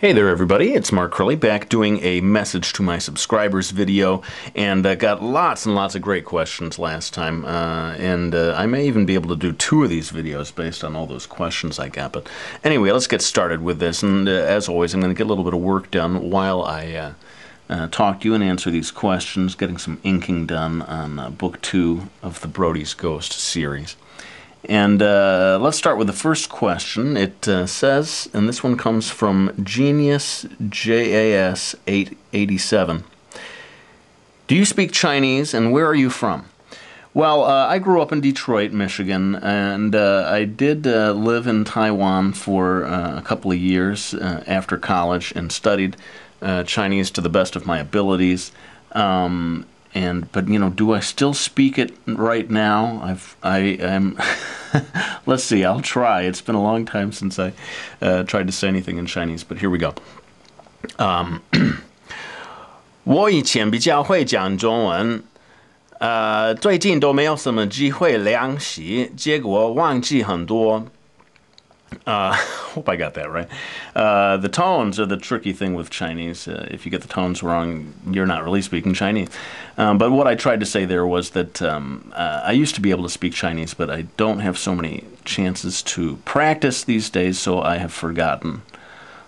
Hey there everybody, it's Mark Curley back doing a message to my subscribers video, and got lots and lots of great questions last time, and I may even be able to do 2 of these videos based on all those questions I got. But anyway, let's get started with this, and as always I'm going to get a little bit of work done while I talk to you and answer these questions, getting some inking done on Book 2 of the Brodys Ghost series. And let's start with the first question. It says, and this one comes from Genius JAS 887. Do you speak Chinese, and where are you from? Well, I grew up in Detroit, Michigan, and I did live in Taiwan for a couple of years after college and studied Chinese to the best of my abilities. But you know, do I still speak it right now? I'm let's see, I'll try. It's been a long time since I tried to say anything in Chinese, but here we go. 我以前比较会讲中文，最近都没有什么机会练习，结果忘记很多。Hope I got that right. The tones are the tricky thing with Chinese. If you get the tones wrong, you're not really speaking Chinese. But what I tried to say there was that I used to be able to speak Chinese, but I don't have so many chances to practice these days, so I have forgotten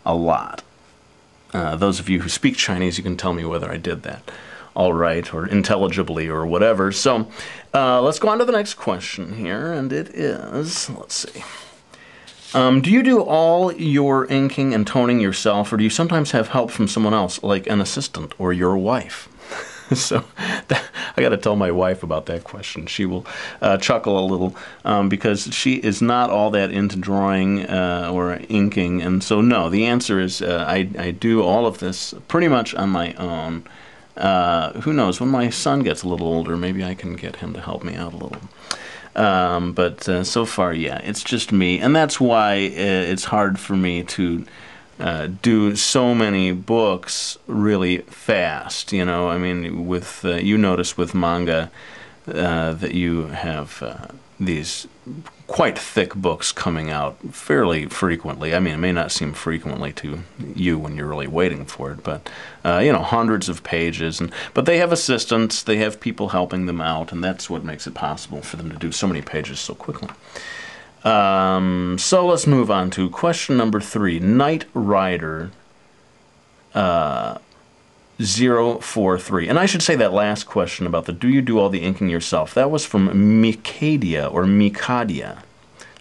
a lot. Those of you who speak Chinese, you can tell me whether I did that all right or intelligibly or whatever. So let's go on to the next question here, and it is, let's see. Do you do all your inking and toning yourself, or do you sometimes have help from someone else, like an assistant or your wife? So I got to tell my wife about that question. She will chuckle a little because she is not all that into drawing or inking, and so no, the answer is I do all of this pretty much on my own. Who knows, when my son gets a little older, maybe I can get him to help me out a little. But so far, yeah, it's just me, and that's why it's hard for me to do so many books really fast. You know, I mean, with you notice with manga that you have these quite thick books coming out fairly frequently. I mean, it may not seem frequently to you when you're really waiting for it, but you know, hundreds of pages. But they have assistants, they have people helping them out, and that's what makes it possible for them to do so many pages so quickly. So let's move on to question number 3. Knight Rider 043. And I should say that last question about the do you do all the inking yourself, that was from Mikadia or Mikadia,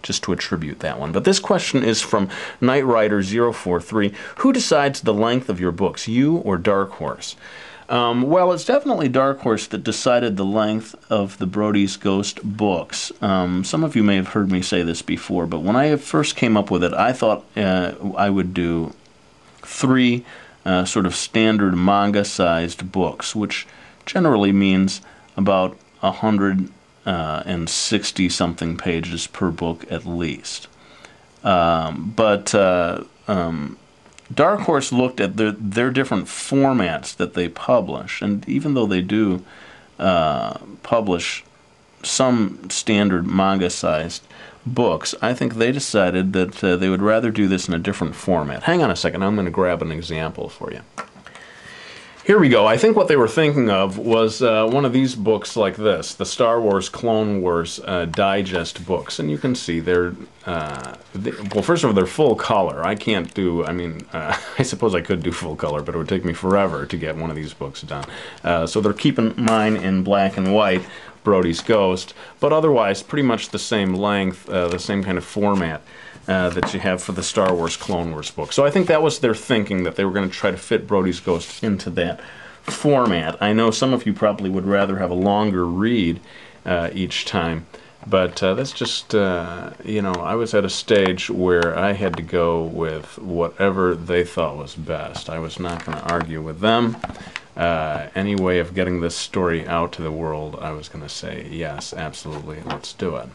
just to attribute that one. But this question is from Knight Rider 043. Who decides the length of your books, you or Dark Horse? Well, it's definitely Dark Horse that decided the length of the Brodys Ghost books. Some of you may have heard me say this before, but when I first came up with it, I thought I would do 3 sort of standard manga-sized books, which generally means about 160-something pages per book at least. But Dark Horse looked at their different formats that they publish, and even though they do publish some standard manga-sized books, I think they decided that they would rather do this in a different format. Hang on a second, I'm going to grab an example for you. Here we go. I think what they were thinking of was one of these books like this, the Star Wars Clone Wars digest books. And you can see they're, well, first of all, they're full color. I can't do, I mean, I suppose I could do full color, but it would take me forever to get one of these books done. So they're keeping mine in black and white, Brodys Ghost, but otherwise pretty much the same length, the same kind of format that you have for the Star Wars Clone Wars book. So I think that was their thinking, that they were going to try to fit Brodys Ghost into that format. I know some of you probably would rather have a longer read each time, but that's just, you know, I was at a stage where I had to go with whatever they thought was best. I was not going to argue with them. Any way of getting this story out to the world, I was going to say, yes, absolutely, let's do it.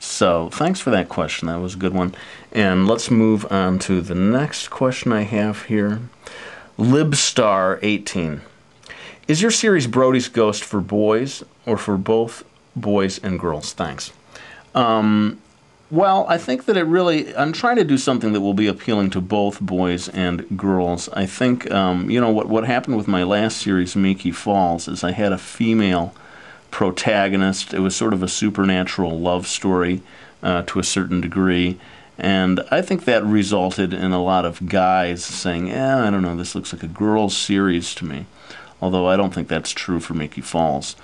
So thanks for that question. That was a good one. And let's move on to the next question I have here. Libstar18. Is your series Brodys Ghost for boys or for both boys and girls? Thanks. Well, I think that I'm trying to do something that will be appealing to both boys and girls. I think, what happened with my last series, Miki Falls, is I had a female protagonist. It was sort of a supernatural love story to a certain degree. And I think that resulted in a lot of guys saying, I don't know, this looks like a girl's series to me. Although I don't think that's true for Miki Falls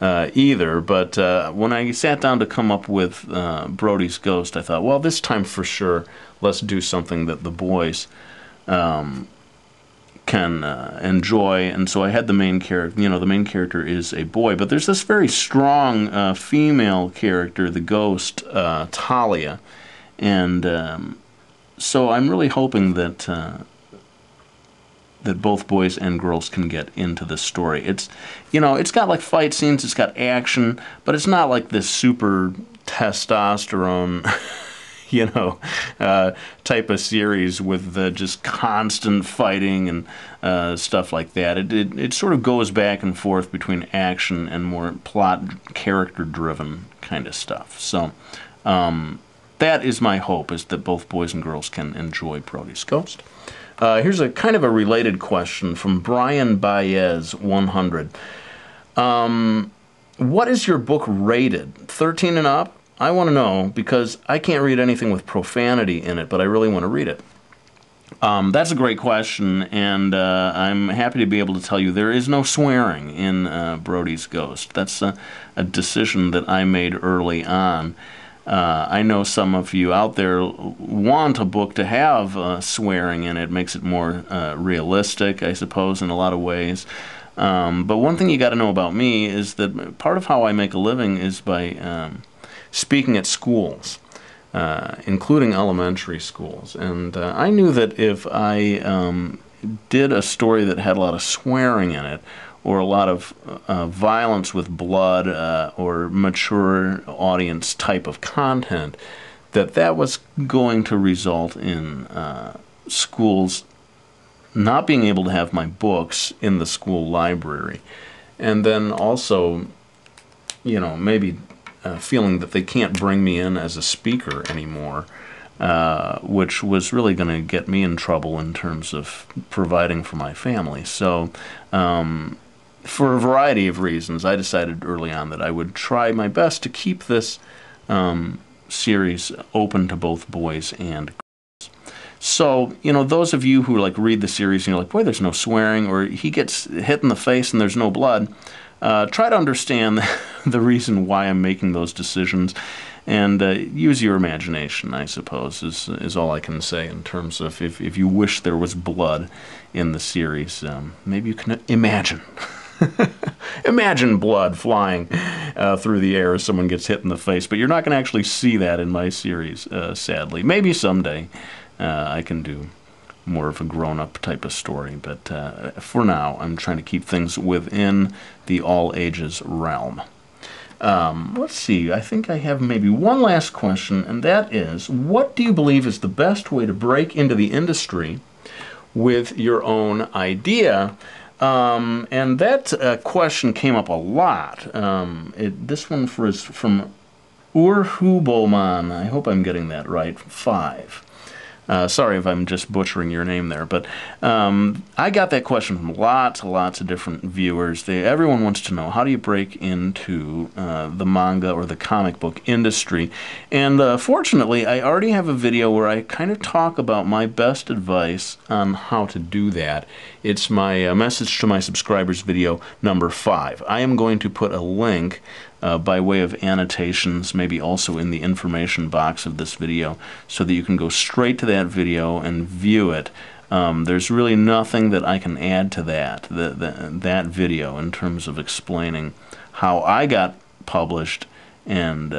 either. But when I sat down to come up with Brodys Ghost, I thought, well, this time for sure, let's do something that the boys can enjoy. And so I had the main character. The main character is a boy, but there's this very strong female character, the ghost, Talia. And so I'm really hoping that both boys and girls can get into this story. It's got like fight scenes, it's got action, but it's not like this super testosterone, type of series with just constant fighting and stuff like that. It sort of goes back and forth between action and more plot, character-driven kind of stuff. So that is my hope, is that both boys and girls can enjoy Brodys Ghost. Here's a kind of a related question from Brian Baez 100. What is your book rated? 13 and up? I want to know, because I can't read anything with profanity in it, but I really want to read it. That's a great question, and I'm happy to be able to tell you there is no swearing in Brodys Ghost. That's a decision that I made early on. I know some of you out there want a book to have swearing in it. It makes it more realistic, I suppose, in a lot of ways. But one thing you got to know about me is that part of how I make a living is by speaking at schools, including elementary schools. And I knew that if I did a story that had a lot of swearing in it, or a lot of violence with blood or mature audience type of content, that was going to result in schools not being able to have my books in the school library. And then also, maybe feeling that they can't bring me in as a speaker anymore, which was really going to get me in trouble in terms of providing for my family. So, for a variety of reasons, I decided early on that I would try my best to keep this series open to both boys and girls. So, those of you who read the series and you're like, boy, there's no swearing, or he gets hit in the face and there's no blood, try to understand the reason why I'm making those decisions, and use your imagination, I suppose, is all I can say in terms of if you wish there was blood in the series, maybe you can imagine. Imagine blood flying through the air as someone gets hit in the face, but you're not going to actually see that in my series, sadly. Maybe someday I can do more of a grown-up type of story, but for now I'm trying to keep things within the all-ages realm. Let's see, I think I have maybe one last question, and that is, what do you believe is the best way to break into the industry with your own idea? And that question came up a lot. This one is from Urhuboman. I hope I'm getting that right. 5. Sorry if I'm just butchering your name there, but I got that question from lots and lots of different viewers. Everyone wants to know, how do you break into the manga or the comic book industry? And fortunately, I already have a video where I kind of talk about my best advice on how to do that. It's my message to my subscribers video number 5. I am going to put a link by way of annotations, maybe also in the information box of this video, so that you can go straight to that video and view it. There's really nothing that I can add to that video in terms of explaining how I got published and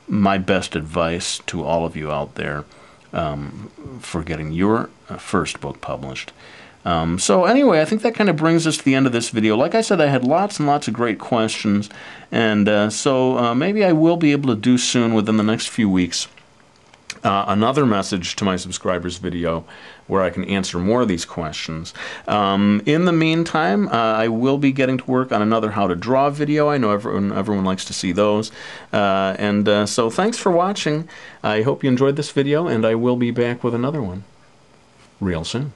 my best advice to all of you out there for getting your first book published. So anyway, I think that kind of brings us to the end of this video. Like I said, I had lots and lots of great questions, and so maybe I will be able to do soon, within the next few weeks, another message to my subscribers video where I can answer more of these questions. In the meantime, I will be getting to work on another how to draw video. I know everyone likes to see those. So thanks for watching. I hope you enjoyed this video, and I will be back with another one real soon.